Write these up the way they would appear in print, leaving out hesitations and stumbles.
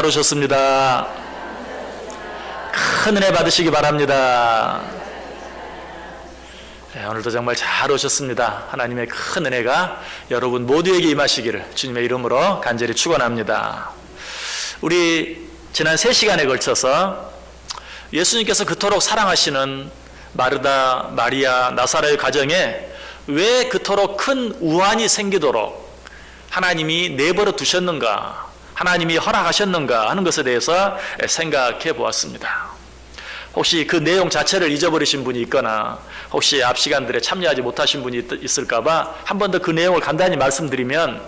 잘 오셨습니다. 큰 은혜 받으시기 바랍니다. 네, 오늘도 정말 잘 오셨습니다. 하나님의 큰 은혜가 여러분 모두에게 임하시기를 주님의 이름으로 간절히 축원합니다. 우리 지난 3시간에 걸쳐서 예수님께서 그토록 사랑하시는 마르다, 마리아, 나사로의 가정에 왜 그토록 큰 우환이 생기도록 하나님이 내버려 두셨는가, 하나님이 허락하셨는가 하는 것에 대해서 생각해 보았습니다. 혹시 그 내용 자체를 잊어버리신 분이 있거나 혹시 앞 시간들에 참여하지 못하신 분이 있을까 봐 한 번 더 그 내용을 간단히 말씀드리면,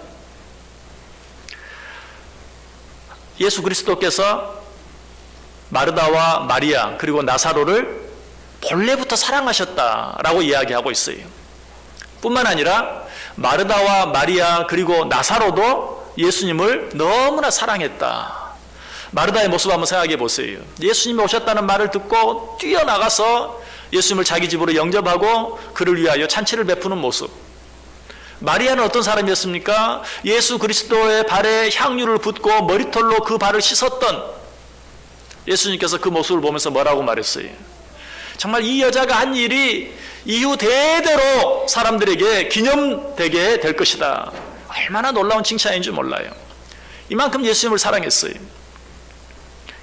예수 그리스도께서 마르다와 마리아 그리고 나사로를 본래부터 사랑하셨다라고 이야기하고 있어요. 뿐만 아니라 마르다와 마리아 그리고 나사로도 예수님을 너무나 사랑했다. 마르다의 모습 한번 생각해 보세요. 예수님이 오셨다는 말을 듣고 뛰어나가서 예수님을 자기 집으로 영접하고 그를 위하여 잔치를 베푸는 모습. 마리아는 어떤 사람이었습니까? 예수 그리스도의 발에 향유를 붓고 머리털로 그 발을 씻었던, 예수님께서 그 모습을 보면서 뭐라고 말했어요? 정말 이 여자가 한 일이 이후 대대로 사람들에게 기념되게 될 것이다. 얼마나 놀라운 칭찬인지 몰라요. 이만큼 예수님을 사랑했어요.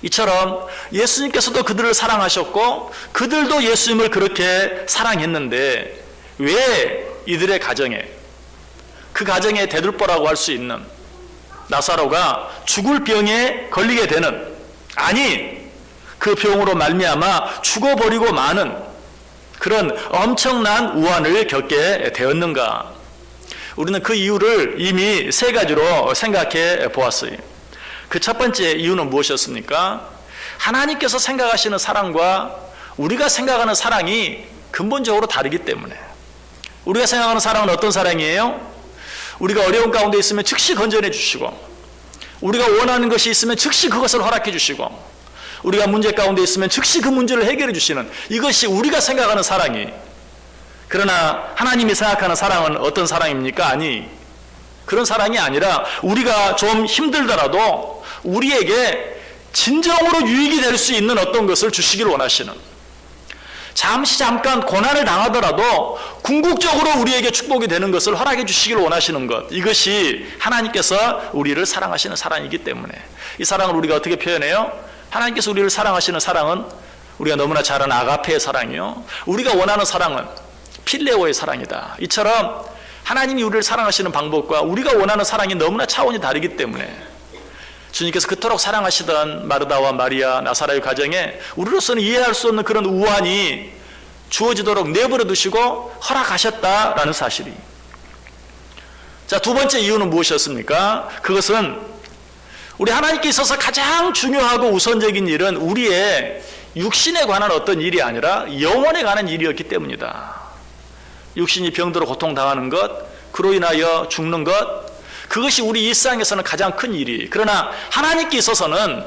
이처럼 예수님께서도 그들을 사랑하셨고 그들도 예수님을 그렇게 사랑했는데, 왜 이들의 가정에, 그 가정의 대들보라고 할 수 있는 나사로가 죽을 병에 걸리게 되는, 아니 그 병으로 말미암아 죽어버리고 마는 그런 엄청난 우환을 겪게 되었는가? 우리는 그 이유를 이미 3가지로 생각해 보았어요. 그 첫 번째 이유는 무엇이었습니까? 하나님께서 생각하시는 사랑과 우리가 생각하는 사랑이 근본적으로 다르기 때문에. 우리가 생각하는 사랑은 어떤 사랑이에요? 우리가 어려운 가운데 있으면 즉시 건져내 주시고, 우리가 원하는 것이 있으면 즉시 그것을 허락해 주시고, 우리가 문제 가운데 있으면 즉시 그 문제를 해결해 주시는, 이것이 우리가 생각하는 사랑이. 그러나 하나님이 생각하는 사랑은 어떤 사랑입니까? 아니, 그런 사랑이 아니라 우리가 좀 힘들더라도 우리에게 진정으로 유익이 될 수 있는 어떤 것을 주시기를 원하시는, 잠깐 고난을 당하더라도 궁극적으로 우리에게 축복이 되는 것을 허락해 주시기를 원하시는 것, 이것이 하나님께서 우리를 사랑하시는 사랑이기 때문에. 이 사랑을 우리가 어떻게 표현해요? 하나님께서 우리를 사랑하시는 사랑은 우리가 너무나 잘 아는 아가페의 사랑이요, 우리가 원하는 사랑은 필레오의 사랑이다. 이처럼 하나님이 우리를 사랑하시는 방법과 우리가 원하는 사랑이 너무나 차원이 다르기 때문에 주님께서 그토록 사랑하시던 마르다와 마리아, 나사로의 가정에 우리로서는 이해할 수 없는 그런 우환이 주어지도록 내버려 두시고 허락하셨다라는 사실이. 자, 두 번째 이유는 무엇이었습니까? 그것은 우리 하나님께 있어서 가장 중요하고 우선적인 일은 우리의 육신에 관한 어떤 일이 아니라 영혼에 관한 일이었기 때문이다. 육신이 병들어 고통당하는 것, 그로 인하여 죽는 것, 그것이 우리 일상에서는 가장 큰 일이. 그러나 하나님께 있어서는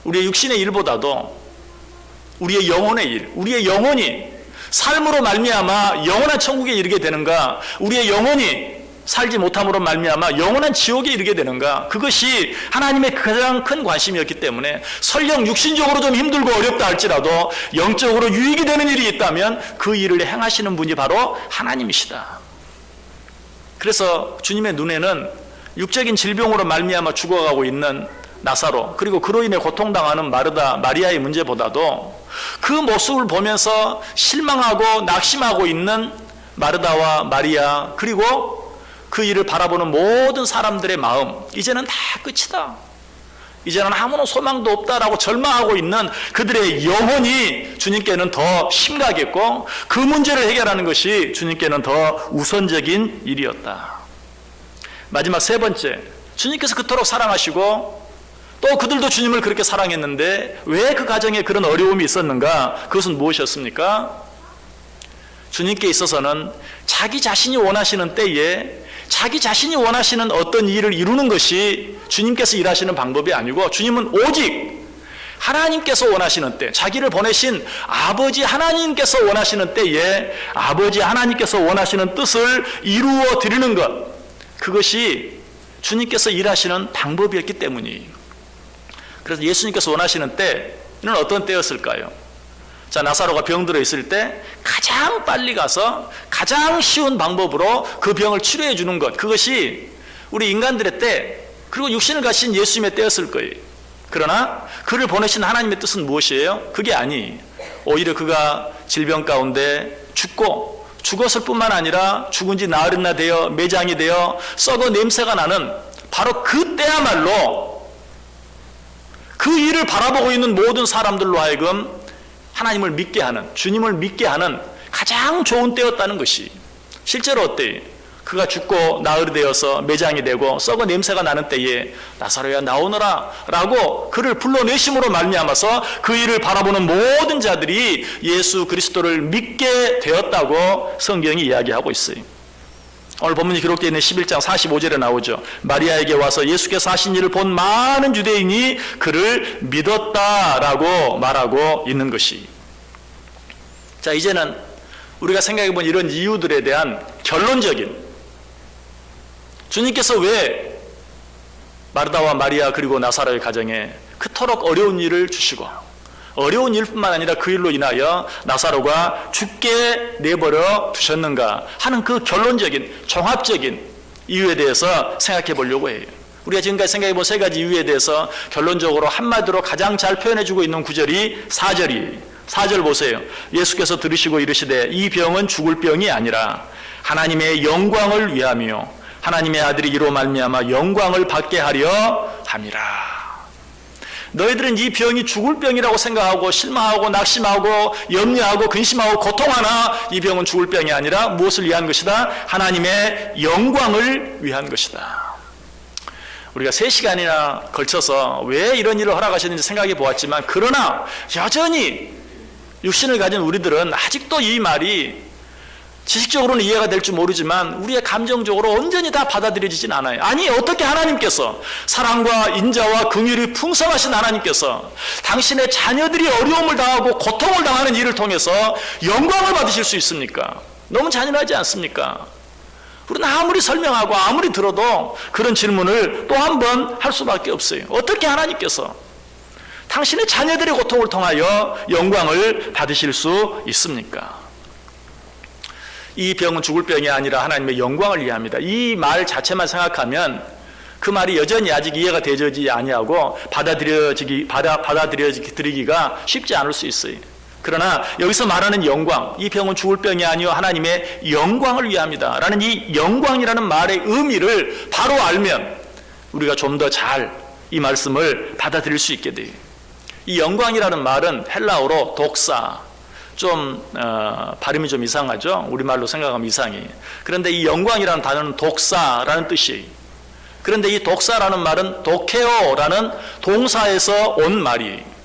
우리의 육신의 일보다도 우리의 영혼의 일, 우리의 영혼이 삶으로 말미암아 영원한 천국에 이르게 되는가, 우리의 영혼이 살지 못함으로 말미암아 영원한 지옥에 이르게 되는가, 그것이 하나님의 가장 큰 관심이었기 때문에 설령 육신적으로 좀 힘들고 어렵다 할지라도 영적으로 유익이 되는 일이 있다면 그 일을 행하시는 분이 바로 하나님이시다. 그래서 주님의 눈에는 육적인 질병으로 말미암아 죽어가고 있는 나사로, 그리고 그로 인해 고통당하는 마르다, 마리아의 문제보다도 그 모습을 보면서 실망하고 낙심하고 있는 마르다와 마리아, 그리고 그 일을 바라보는 모든 사람들의 마음, 이제는 다 끝이다, 이제는 아무런 소망도 없다라고 절망하고 있는 그들의 영혼이 주님께는 더 심각했고, 그 문제를 해결하는 것이 주님께는 더 우선적인 일이었다. 마지막 3번째, 주님께서 그토록 사랑하시고 또 그들도 주님을 그렇게 사랑했는데 왜 그 가정에 그런 어려움이 있었는가? 그것은 무엇이었습니까? 주님께 있어서는 자기 자신이 원하시는 때에 자기 자신이 원하시는 어떤 일을 이루는 것이 주님께서 일하시는 방법이 아니고, 주님은 오직 하나님께서 원하시는 때, 자기를 보내신 아버지 하나님께서 원하시는 때에 아버지 하나님께서 원하시는 뜻을 이루어 드리는 것, 그것이 주님께서 일하시는 방법이었기 때문이. 그래서 예수님께서 원하시는 때는 어떤 때였을까요? 자, 나사로가 병들어 있을 때 가장 빨리 가서 가장 쉬운 방법으로 그 병을 치료해 주는 것, 그것이 우리 인간들의 때, 그리고 육신을 가신 예수님의 때였을 거예요. 그러나 그를 보내신 하나님의 뜻은 무엇이에요? 그게 아니, 오히려 그가 질병 가운데 죽었을 뿐만 아니라 죽은 지 나흘이나 되어 매장이 되어 썩어 냄새가 나는 바로 그때야말로 그 일을 바라보고 있는 모든 사람들로 하여금 하나님을 믿게 하는, 주님을 믿게 하는 가장 좋은 때였다는 것이, 실제로 어때요? 그가 죽고 나흘이 되어서 매장이 되고 썩어 냄새가 나는 때에 나사로야 나오너라 라고 그를 불러내심으로 말미암아서 그 일을 바라보는 모든 자들이 예수 그리스도를 믿게 되었다고 성경이 이야기하고 있어요. 오늘 본문이 기록되어 있는 11장 45절에 나오죠. 마리아에게 와서 예수께서 하신 일을 본 많은 유대인이 그를 믿었다라고 말하고 있는 것이. 자, 이제는 우리가 생각해본 이런 이유들에 대한 결론적인, 주님께서 왜 마르다와 마리아 그리고 나사로의 가정에 그토록 어려운 일을 주시고 어려운 일뿐만 아니라 그 일로 인하여 나사로가 죽게 내버려 두셨는가 하는 그 결론적인 종합적인 이유에 대해서 생각해 보려고 해요. 우리가 지금까지 생각해 본 세 가지 이유에 대해서 결론적으로 한마디로 가장 잘 표현해 주고 있는 구절이 4절이에요. 4절 보세요. 예수께서 들으시고 이르시되 이 병은 죽을 병이 아니라 하나님의 영광을 위하며 하나님의 아들이 이로 말미암아 영광을 받게 하려 함이라. 너희들은 이 병이 죽을 병이라고 생각하고 실망하고 낙심하고 염려하고 근심하고 고통하나 이 병은 죽을 병이 아니라 무엇을 위한 것이다? 하나님의 영광을 위한 것이다. 우리가 3시간이나 걸쳐서 왜 이런 일을 허락하셨는지 생각해 보았지만, 그러나 여전히 육신을 가진 우리들은 아직도 이 말이 지식적으로는 이해가 될지 모르지만 우리의 감정적으로 온전히 다 받아들여지진 않아요. 아니, 어떻게 하나님께서, 사랑과 인자와 긍휼이 풍성하신 하나님께서 당신의 자녀들이 어려움을 당하고 고통을 당하는 일을 통해서 영광을 받으실 수 있습니까? 너무 잔인하지 않습니까? 우리는 아무리 설명하고 아무리 들어도 그런 질문을 또 한 번 할 수밖에 없어요. 어떻게 하나님께서 당신의 자녀들의 고통을 통하여 영광을 받으실 수 있습니까? 이 병은 죽을 병이 아니라 하나님의 영광을 위함이다. 이 말 자체만 생각하면 그 말이 여전히 아직 이해가 되지 아니하고 받아들여지기가 쉽지 않을 수 있어요. 그러나 여기서 말하는 영광, 이 병은 죽을 병이 아니요 하나님의 영광을 위함이다 라는 이 영광이라는 말의 의미를 바로 알면 우리가 좀 더 잘 이 말씀을 받아들일 수 있게 돼요. 이 영광이라는 말은 헬라어로 독사, 발음이 좀 이상하죠? 우리말로 생각하면 이상해. 그런데 이 영광이라는 단어는 독사라는 뜻이에요. 그런데 이 독사라는 말은 도케오라는 동사에서 온 말이에요.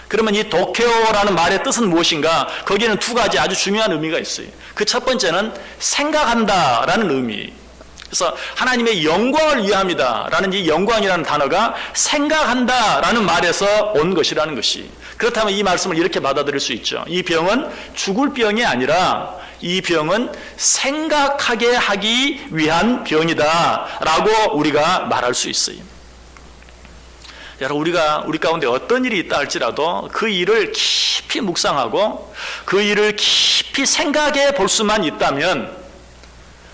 그러면 이 도케오라는 말의 뜻은 무엇인가? 거기에는 두 가지 아주 중요한 의미가 있어요. 그 첫 번째는 생각한다라는 의미예요. 그래서 하나님의 영광을 위함이다 라는 이 영광이라는 단어가 생각한다라는 말에서 온 것이라는 것이. 그렇다면 이 말씀을 이렇게 받아들일 수 있죠. 이 병은 죽을 병이 아니라 이 병은 생각하게 하기 위한 병이다 라고 우리가 말할 수 있어요. 여러분, 우리 가운데 어떤 일이 있다 할지라도 그 일을 깊이 묵상하고 그 일을 깊이 생각해 볼 수만 있다면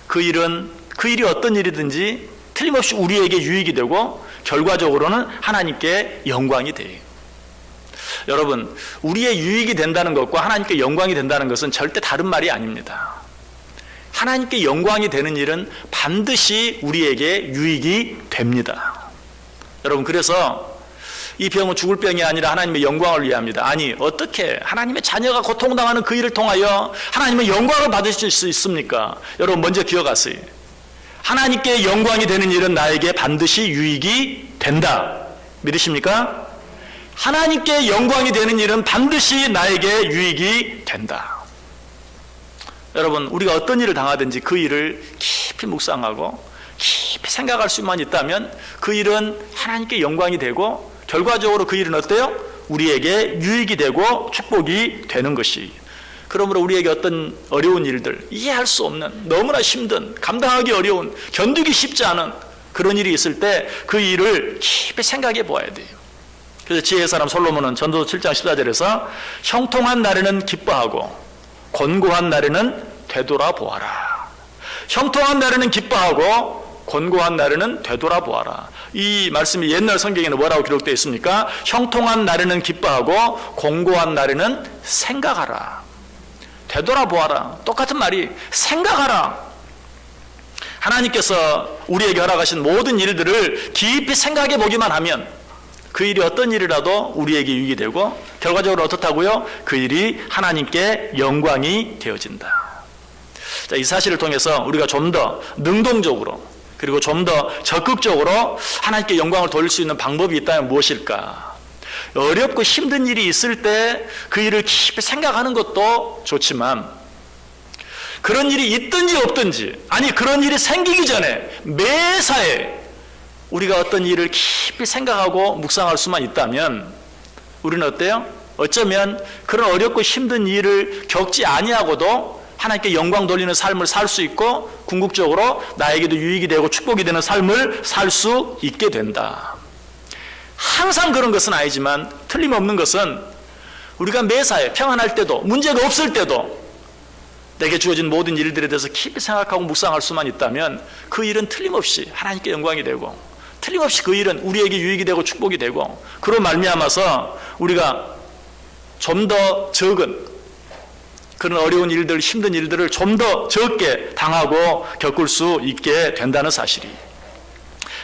그 일이 어떤 일이든지 틀림없이 우리에게 유익이 되고 결과적으로는 하나님께 영광이 돼요. 여러분, 우리의 유익이 된다는 것과 하나님께 영광이 된다는 것은 절대 다른 말이 아닙니다. 하나님께 영광이 되는 일은 반드시 우리에게 유익이 됩니다. 여러분, 그래서 이 병은 죽을 병이 아니라 하나님의 영광을 위함이다. 아니, 어떻게 하나님의 자녀가 고통당하는 그 일을 통하여 하나님의 영광을 받으실 수 있습니까? 여러분, 먼저 기억하세요. 하나님께 영광이 되는 일은 나에게 반드시 유익이 된다. 믿으십니까? 하나님께 영광이 되는 일은 반드시 나에게 유익이 된다. 여러분, 우리가 어떤 일을 당하든지 그 일을 깊이 묵상하고 깊이 생각할 수만 있다면 그 일은 하나님께 영광이 되고 결과적으로 그 일은 어때요? 우리에게 유익이 되고 축복이 되는 것이. 그러므로 우리에게 어떤 어려운 일들, 이해할 수 없는, 너무나 힘든, 감당하기 어려운, 견디기 쉽지 않은 그런 일이 있을 때 그 일을 깊이 생각해 보아야 돼요. 그래서 지혜의 사람 솔로몬은 전도서 7장 14절에서 형통한 날에는 기뻐하고 곤고한 날에는 되돌아보아라. 형통한 날에는 기뻐하고 곤고한 날에는 되돌아보아라. 이 말씀이 옛날 성경에는 뭐라고 기록되어 있습니까? 형통한 날에는 기뻐하고 곤고한 날에는 생각하라. 되돌아보아라. 똑같은 말이 생각하라. 하나님께서 우리에게 허락하신 모든 일들을 깊이 생각해 보기만 하면 그 일이 어떤 일이라도 우리에게 유익이 되고 결과적으로 어떻다고요? 그 일이 하나님께 영광이 되어진다. 자, 이 사실을 통해서 우리가 좀 더 능동적으로 그리고 좀 더 적극적으로 하나님께 영광을 돌릴 수 있는 방법이 있다면 무엇일까? 어렵고 힘든 일이 있을 때 그 일을 깊이 생각하는 것도 좋지만 그런 일이 있든지 없든지 아니 그런 일이 생기기 전에 매사에 우리가 어떤 일을 깊이 생각하고 묵상할 수만 있다면 우리는 어때요? 어쩌면 그런 어렵고 힘든 일을 겪지 아니하고도 하나님께 영광 돌리는 삶을 살 수 있고 궁극적으로 나에게도 유익이 되고 축복이 되는 삶을 살 수 있게 된다. 항상 그런 것은 아니지만 틀림없는 것은 우리가 매사에 평안할 때도 문제가 없을 때도 내게 주어진 모든 일들에 대해서 깊이 생각하고 묵상할 수만 있다면 그 일은 틀림없이 하나님께 영광이 되고 틀림없이 그 일은 우리에게 유익이 되고 축복이 되고 그로 말미암아서 우리가 좀 더 적은 그런 어려운 일들, 힘든 일들을 좀 더 적게 당하고 겪을 수 있게 된다는 사실이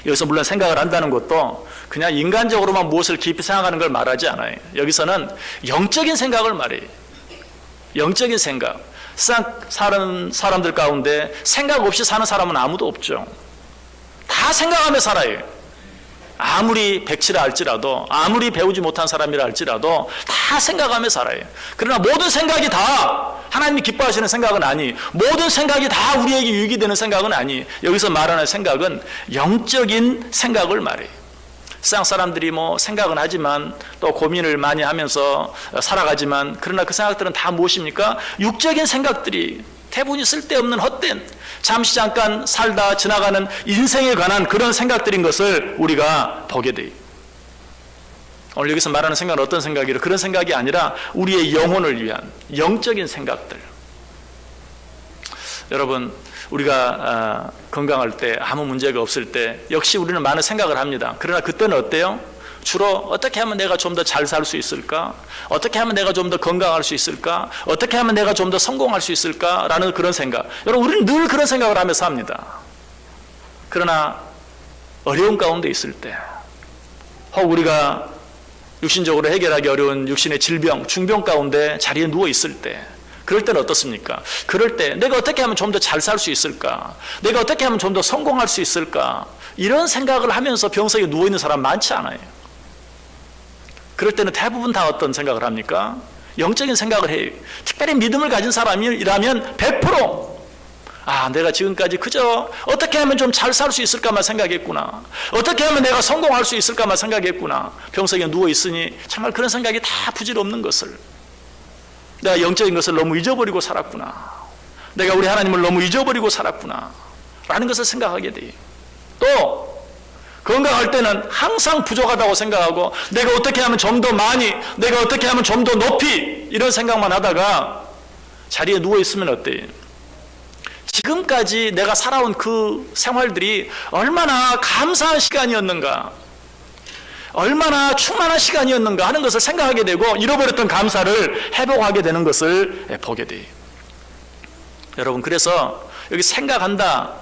여기서 물론 생각을 한다는 것도 그냥 인간적으로만 무엇을 깊이 생각하는 걸 말하지 않아요. 여기서는 영적인 생각을 말해요. 영적인 생각. 사람들 가운데 생각 없이 사는 사람은 아무도 없죠. 다 생각하며 살아요. 아무리 백치라 할지라도 아무리 배우지 못한 사람이라 할지라도 다 생각하며 살아요. 그러나 모든 생각이 다 하나님이 기뻐하시는 생각은 아니, 모든 생각이 다 우리에게 유익이 되는 생각은 아니. 여기서 말하는 생각은 영적인 생각을 말해요. 세상 사람들이 뭐 생각은 하지만 또 고민을 많이 하면서 살아가지만 그러나 그 생각들은 다 무엇입니까? 육적인 생각들이 대부분이 쓸데없는 헛된 잠시 잠깐 살다 지나가는 인생에 관한 그런 생각들인 것을 우리가 보게 돼요. 오늘 여기서 말하는 생각은 어떤 생각이라 그런 생각이 아니라 우리의 영혼을 위한 영적인 생각들. 여러분 우리가 건강할 때 아무 문제가 없을 때 역시 우리는 많은 생각을 합니다. 그러나 그때는 어때요? 주로 어떻게 하면 내가 좀 더 잘 살 수 있을까? 어떻게 하면 내가 좀 더 건강할 수 있을까? 어떻게 하면 내가 좀 더 성공할 수 있을까? 라는 그런 생각. 여러분 우리는 늘 그런 생각을 하면서 삽니다. 그러나 어려운 가운데 있을 때 혹 우리가 육신적으로 해결하기 어려운 육신의 질병, 중병 가운데 자리에 누워 있을 때 그럴 때는 어떻습니까? 그럴 때 내가 어떻게 하면 좀 더 잘 살 수 있을까? 내가 어떻게 하면 좀 더 성공할 수 있을까? 이런 생각을 하면서 병석에 누워있는 사람 많지 않아요. 그럴 때는 대부분 다 어떤 생각을 합니까? 영적인 생각을 해요. 특별히 믿음을 가진 사람이라면 100% 내가 지금까지 그저 어떻게 하면 좀 잘 살 수 있을까만 생각했구나. 어떻게 하면 내가 성공할 수 있을까만 생각했구나. 병석에 누워있으니 정말 그런 생각이 다 부질없는 것을 내가 영적인 것을 너무 잊어버리고 살았구나. 내가 우리 하나님을 너무 잊어버리고 살았구나. 라는 것을 생각하게 돼요. 또 건강할 때는 항상 부족하다고 생각하고 내가 어떻게 하면 좀 더 많이, 내가 어떻게 하면 좀 더 높이 이런 생각만 하다가 자리에 누워있으면 어때요? 지금까지 내가 살아온 그 생활들이 얼마나 감사한 시간이었는가, 얼마나 충만한 시간이었는가 하는 것을 생각하게 되고 잃어버렸던 감사를 회복하게 되는 것을 보게 돼요. 여러분 그래서 여기 생각한다,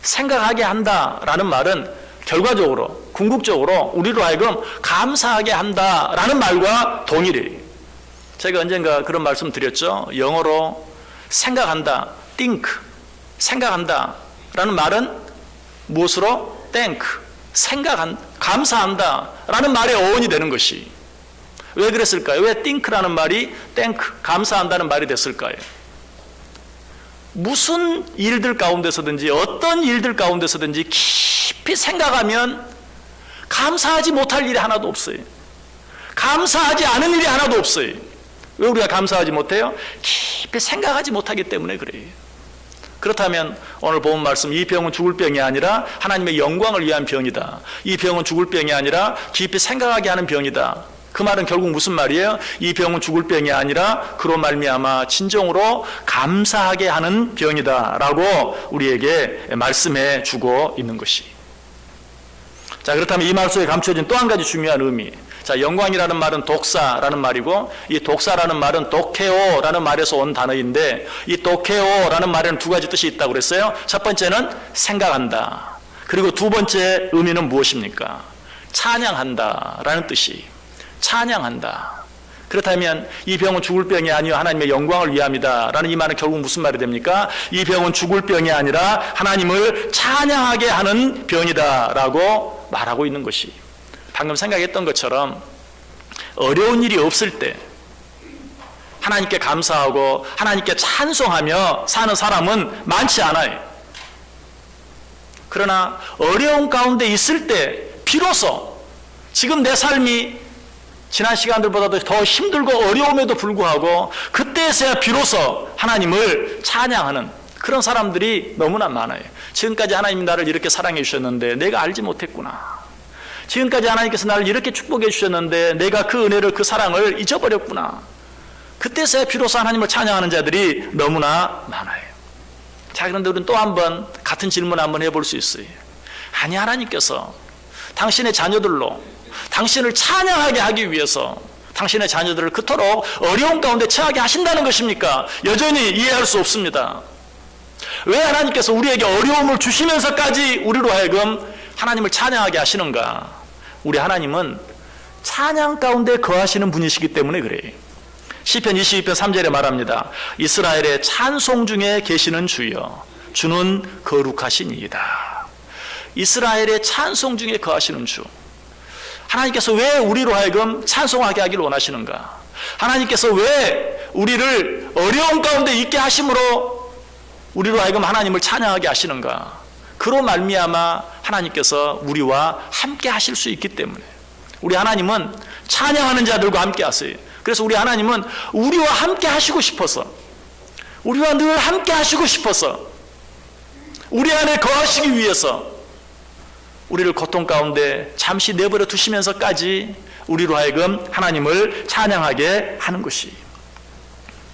생각하게 한다라는 말은 결과적으로 궁극적으로 우리로 하여금 감사하게 한다라는 말과 동일해요. 제가 언젠가 그런 말씀 드렸죠. 영어로 생각한다, think, 생각한다라는 말은 무엇으로? thank, 감사한다라는 말의 어원이 되는 것이 왜 그랬을까요? 왜 think라는 말이 thank, 감사한다는 말이 됐을까요? 무슨 일들 가운데서든지 어떤 일들 가운데서든지 깊이 생각하면 감사하지 못할 일이 하나도 없어요. 감사하지 않은 일이 하나도 없어요. 왜 우리가 감사하지 못해요? 깊이 생각하지 못하기 때문에 그래요. 그렇다면 오늘 본 말씀, 이 병은 죽을 병이 아니라 하나님의 영광을 위한 병이다. 이 병은 죽을 병이 아니라 깊이 생각하게 하는 병이다. 그 말은 결국 무슨 말이에요? 이 병은 죽을 병이 아니라 그로 말미암아 진정으로 감사하게 하는 병이다라고 우리에게 말씀해 주고 있는 것이. 자, 그렇다면 이 말 속에 감춰진 또 한 가지 중요한 의미. 자, 영광이라는 말은 독사라는 말이고, 이 독사라는 말은 도케오라는 말에서 온 단어인데, 이 도케오라는 말에는 두 가지 뜻이 있다고 그랬어요. 첫 번째는 생각한다. 그리고 두 번째 의미는 무엇입니까? 찬양한다라는 뜻이. 찬양한다. 그렇다면 이 병은 죽을 병이 아니요 하나님의 영광을 위함이다 라는 이 말은 결국 무슨 말이 됩니까? 이 병은 죽을 병이 아니라 하나님을 찬양하게 하는 병이다 라고 말하고 있는 것이, 방금 생각했던 것처럼 어려운 일이 없을 때 하나님께 감사하고 하나님께 찬송하며 사는 사람은 많지 않아요. 그러나 어려운 가운데 있을 때 비로소 지금 내 삶이 지난 시간들보다도 더 힘들고 어려움에도 불구하고 그때서야 비로소 하나님을 찬양하는 그런 사람들이 너무나 많아요. 지금까지 하나님이 나를 이렇게 사랑해 주셨는데 내가 알지 못했구나. 지금까지 하나님께서 나를 이렇게 축복해 주셨는데 내가 그 은혜를, 그 사랑을 잊어버렸구나. 그때서야 비로소 하나님을 찬양하는 자들이 너무나 많아요. 자, 그런데 우리는 또 한 번 같은 질문 한번 해볼 수 있어요. 아니, 하나님께서 당신의 자녀들로 당신을 찬양하게 하기 위해서 당신의 자녀들을 그토록 어려운 가운데 처하게 하신다는 것입니까? 여전히 이해할 수 없습니다. 왜 하나님께서 우리에게 어려움을 주시면서까지 우리로 하여금 하나님을 찬양하게 하시는가? 우리 하나님은 찬양 가운데 거하시는 분이시기 때문에 그래요. 시편 22편 3절에 말합니다. 이스라엘의 찬송 중에 계시는 주여, 주는 거룩하시니이다. 이스라엘의 찬송 중에 거하시는 주. 하나님께서 왜 우리로 하여금 찬송하게 하기를 원하시는가? 하나님께서 왜 우리를 어려운 가운데 있게 하심으로 우리로 하여금 하나님을 찬양하게 하시는가? 그로 말미암아 하나님께서 우리와 함께 하실 수 있기 때문에. 우리 하나님은 찬양하는 자들과 함께 하세요. 그래서 우리 하나님은 우리와 함께 하시고 싶어서, 우리와 늘 함께 하시고 싶어서, 우리 안에 거하시기 위해서 우리를 고통 가운데 잠시 내버려 두시면서까지 우리로 하여금 하나님을 찬양하게 하는 것이,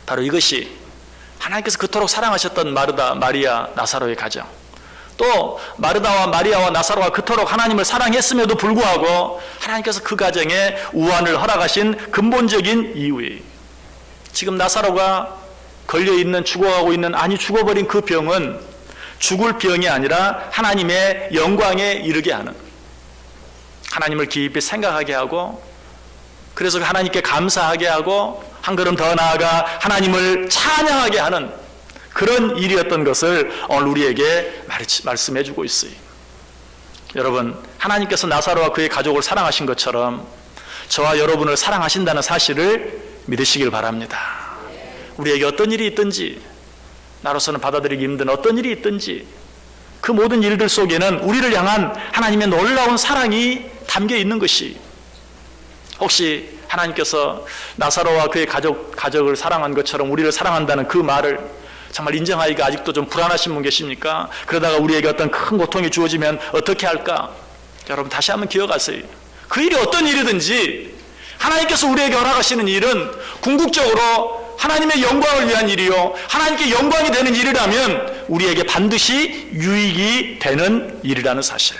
바로 이것이 하나님께서 그토록 사랑하셨던 마르다, 마리아, 나사로의 가정, 또 마르다와 마리아와 나사로가 그토록 하나님을 사랑했음에도 불구하고 하나님께서 그 가정에 우환을 허락하신 근본적인 이유예요. 지금 나사로가 걸려있는, 죽어가고 있는, 아니 죽어버린 그 병은 죽을 병이 아니라 하나님의 영광에 이르게 하는, 하나님을 깊이 생각하게 하고, 그래서 하나님께 감사하게 하고, 한 걸음 더 나아가 하나님을 찬양하게 하는 그런 일이었던 것을 오늘 우리에게 말씀해 주고 있어요. 여러분, 하나님께서 나사로와 그의 가족을 사랑하신 것처럼 저와 여러분을 사랑하신다는 사실을 믿으시길 바랍니다. 우리에게 어떤 일이 있든지, 나로서는 받아들이기 힘든 어떤 일이 있든지 그 모든 일들 속에는 우리를 향한 하나님의 놀라운 사랑이 담겨 있는 것이, 혹시 하나님께서 나사로와 그의 가족을 사랑한 것처럼 우리를 사랑한다는 그 말을 정말 인정하기가 아직도 좀 불안하신 분 계십니까? 그러다가 우리에게 어떤 큰 고통이 주어지면 어떻게 할까? 여러분, 다시 한번 기억하세요. 그 일이 어떤 일이든지 하나님께서 우리에게 허락하시는 일은 궁극적으로 하나님의 영광을 위한 일이요, 하나님께 영광이 되는 일이라면 우리에게 반드시 유익이 되는 일이라는 사실.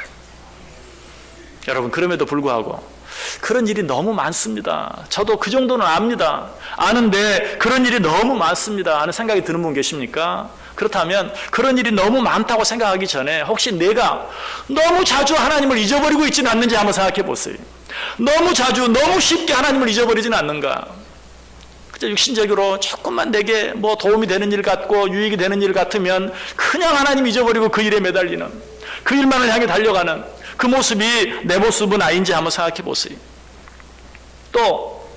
여러분, 그럼에도 불구하고 그런 일이 너무 많습니다. 저도 그 정도는 압니다. 아는데 그런 일이 너무 많습니다 하는 생각이 드는 분 계십니까? 그렇다면 그런 일이 너무 많다고 생각하기 전에 혹시 내가 너무 자주 하나님을 잊어버리고 있지는 않는지 한번 생각해 보세요. 너무 자주, 너무 쉽게 하나님을 잊어버리지는 않는가? 육신적으로 조금만 내게 뭐 도움이 되는 일 같고 유익이 되는 일 같으면 그냥 하나님 잊어버리고 그 일에 매달리는, 그 일만을 향해 달려가는 그 모습이 내 모습은 아닌지 한번 생각해 보세요. 또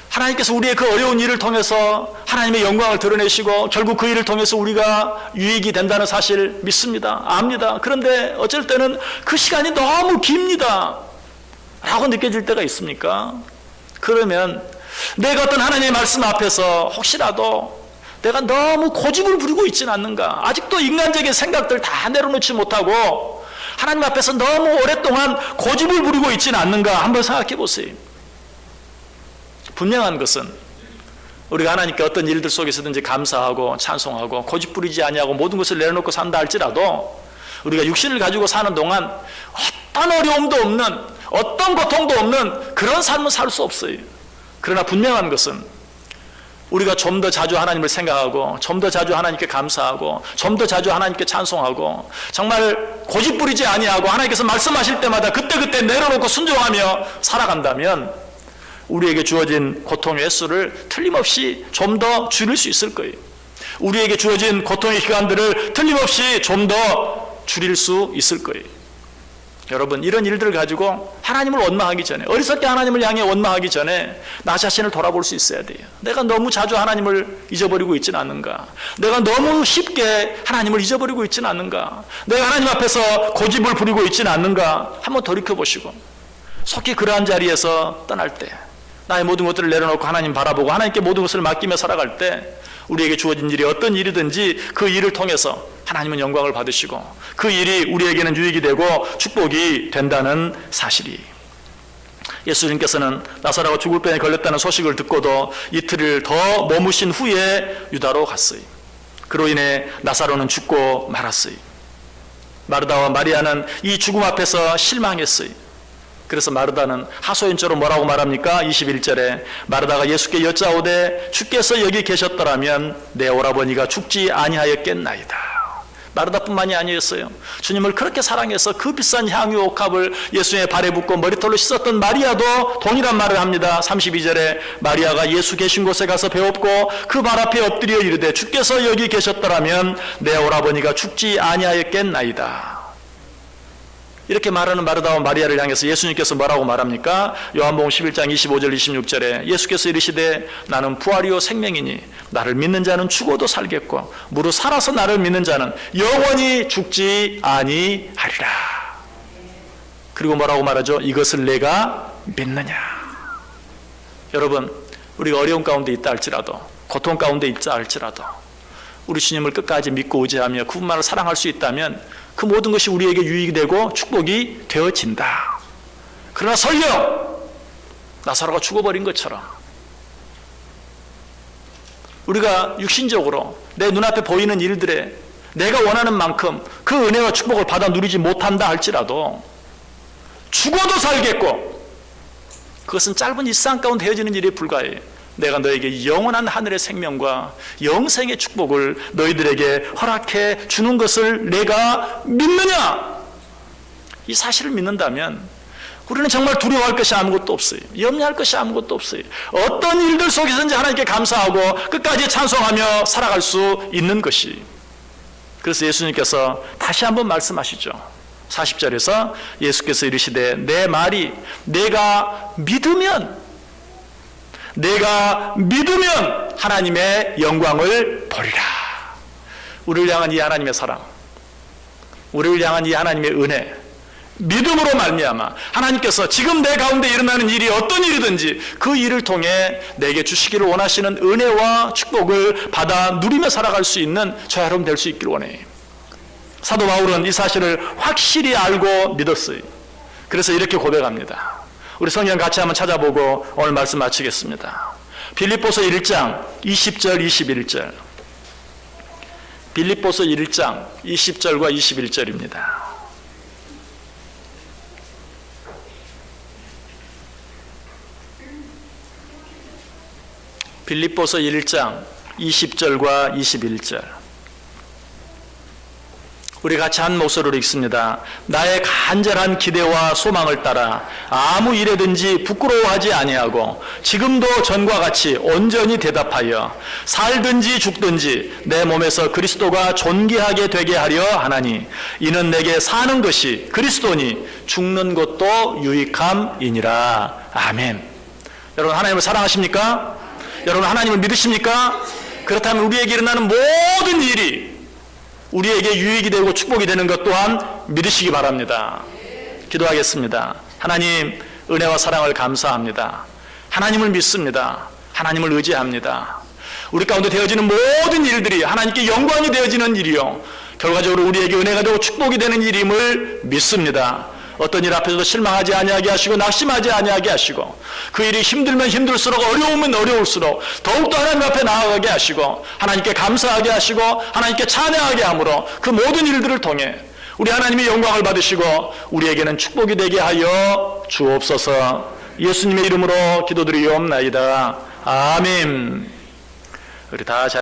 하나님께서 우리의 그 어려운 일을 통해서 하나님의 영광을 드러내시고 결국 그 일을 통해서 우리가 유익이 된다는 사실 믿습니다. 압니다. 그런데 어쩔 때는 그 시간이 너무 깁니다 라고 느껴질 때가 있습니까? 그러면 내가 어떤 하나님의 말씀 앞에서 혹시라도 내가 너무 고집을 부리고 있지는 않는가? 아직도 인간적인 생각들 다 내려놓지 못하고 하나님 앞에서 너무 오랫동안 고집을 부리고 있지는 않는가? 한번 생각해 보세요. 분명한 것은 우리가 하나님께 어떤 일들 속에서든지 감사하고 찬송하고 고집 부리지 아니하고 모든 것을 내려놓고 산다 할지라도 우리가 육신을 가지고 사는 동안 어떤 어려움도 없는, 어떤 고통도 없는 그런 삶은 살 수 없어요. 그러나 분명한 것은 우리가 좀 더 자주 하나님을 생각하고 좀 더 자주 하나님께 감사하고 좀 더 자주 하나님께 찬송하고 정말 고집 부리지 아니하고 하나님께서 말씀하실 때마다 그때그때 내려놓고 순종하며 살아간다면 우리에게 주어진 고통의 횟수를 틀림없이 좀 더 줄일 수 있을 거예요. 우리에게 주어진 고통의 기간들을 틀림없이 좀 더 줄일 수 있을 거예요. 여러분, 이런 일들을 가지고 하나님을 원망하기 전에, 어리석게 하나님을 향해 원망하기 전에 나 자신을 돌아볼 수 있어야 돼요. 내가 너무 자주 하나님을 잊어버리고 있지는 않는가? 내가 너무 쉽게 하나님을 잊어버리고 있지는 않는가? 내가 하나님 앞에서 고집을 부리고 있지는 않는가? 한번 돌이켜보시고 속히 그러한 자리에서 떠날 때, 나의 모든 것들을 내려놓고 하나님 바라보고 하나님께 모든 것을 맡기며 살아갈 때 우리에게 주어진 일이 어떤 일이든지 그 일을 통해서 하나님은 영광을 받으시고 그 일이 우리에게는 유익이 되고 축복이 된다는 사실이. 예수님께서는 나사로가 죽을 병에 걸렸다는 소식을 듣고도 이틀을 더 머무신 후에 유다로 갔어요. 그로 인해 나사로는 죽고 말았어요. 마르다와 마리아는 이 죽음 앞에서 실망했어요. 그래서 마르다는 하소연처럼 뭐라고 말합니까? 21절에 마르다가 예수께 여짜오되 주께서 여기 계셨더라면 내 오라버니가 죽지 아니하였겠나이다. 마르다뿐만이 아니었어요. 주님을 그렇게 사랑해서 그 비싼 향유 옥합을 예수의 발에 붓고 머리털로 씻었던 마리아도 동일한 말을 합니다. 32절에 마리아가 예수 계신 곳에 가서 배웠고 그 발 앞에 엎드려 이르되 주께서 여기 계셨더라면 내 오라버니가 죽지 아니하였겠나이다. 이렇게 말하는 마르다와 마리아를 향해서 예수님께서 뭐라고 말합니까? 요한복음 11장 25절 26절에 예수께서 이르시되 나는 부활이요 생명이니 나를 믿는 자는 죽어도 살겠고 무릇 살아서 나를 믿는 자는 영원히 죽지 아니하리라. 그리고 뭐라고 말하죠? 이것을 내가 믿느냐. 여러분, 우리가 어려운 가운데 있다 할지라도 고통 가운데 있다 할지라도 우리 주님을 끝까지 믿고 의지하며 그분만을 사랑할 수 있다면 그 모든 것이 우리에게 유익이 되고 축복이 되어진다. 그러나 설령 나사로가 죽어버린 것처럼 우리가 육신적으로 내 눈앞에 보이는 일들에 내가 원하는 만큼 그 은혜와 축복을 받아 누리지 못한다 할지라도 죽어도 살겠고 그것은 짧은 일상 가운데 헤어지는 일에 불과해. 내가 너에게 영원한 하늘의 생명과 영생의 축복을 너희들에게 허락해 주는 것을 내가 믿느냐? 이 사실을 믿는다면 우리는 정말 두려워할 것이 아무것도 없어요. 염려할 것이 아무것도 없어요. 어떤 일들 속에서든지 하나님께 감사하고 끝까지 찬송하며 살아갈 수 있는 것이. 그래서 예수님께서 다시 한번 말씀하시죠. 40절에서 예수께서 이르시되 내 말이 내가 믿으면 하나님의 영광을 보리라. 우리를 향한 이 하나님의 사랑, 우리를 향한 이 하나님의 은혜, 믿음으로 말미암아 하나님께서 지금 내 가운데 일어나는 일이 어떤 일이든지 그 일을 통해 내게 주시기를 원하시는 은혜와 축복을 받아 누리며 살아갈 수 있는 저와 여러분 될 수 있기를 원해요. 사도 바울은 이 사실을 확실히 알고 믿었어요. 그래서 이렇게 고백합니다. 우리 성경 같이 한번 찾아보고 오늘 말씀 마치겠습니다. 빌립보서 1장 20절 21절. 빌립보서 1장 20절과 21절입니다. 빌립보서 1장 20절과 21절. 우리 같이 한 목소리로 읽습니다. 나의 간절한 기대와 소망을 따라 아무 일에든지 부끄러워하지 아니하고 지금도 전과 같이 온전히 대답하여 살든지 죽든지 내 몸에서 그리스도가 존귀하게 되게 하려 하나니 이는 내게 사는 것이 그리스도니 죽는 것도 유익함이니라. 아멘. 여러분, 하나님을 사랑하십니까? 여러분, 하나님을 믿으십니까? 그렇다면 우리에게 일어나는 모든 일이 우리에게 유익이 되고 축복이 되는 것 또한 믿으시기 바랍니다. 기도하겠습니다. 하나님, 은혜와 사랑을 감사합니다. 하나님을 믿습니다. 하나님을 의지합니다. 우리 가운데 되어지는 모든 일들이 하나님께 영광이 되어지는 일이요, 결과적으로 우리에게 은혜가 되고 축복이 되는 일임을 믿습니다. 어떤 일 앞에서도 실망하지 아니하게 하시고 낙심하지 아니하게 하시고, 그 일이 힘들면 힘들수록 어려우면 어려울수록 더욱더 하나님 앞에 나아가게 하시고, 하나님께 감사하게 하시고 하나님께 찬양하게 함으로 그 모든 일들을 통해 우리 하나님의 영광을 받으시고 우리에게는 축복이 되게 하여 주옵소서. 예수님의 이름으로 기도드리옵나이다. 아멘. 우리 다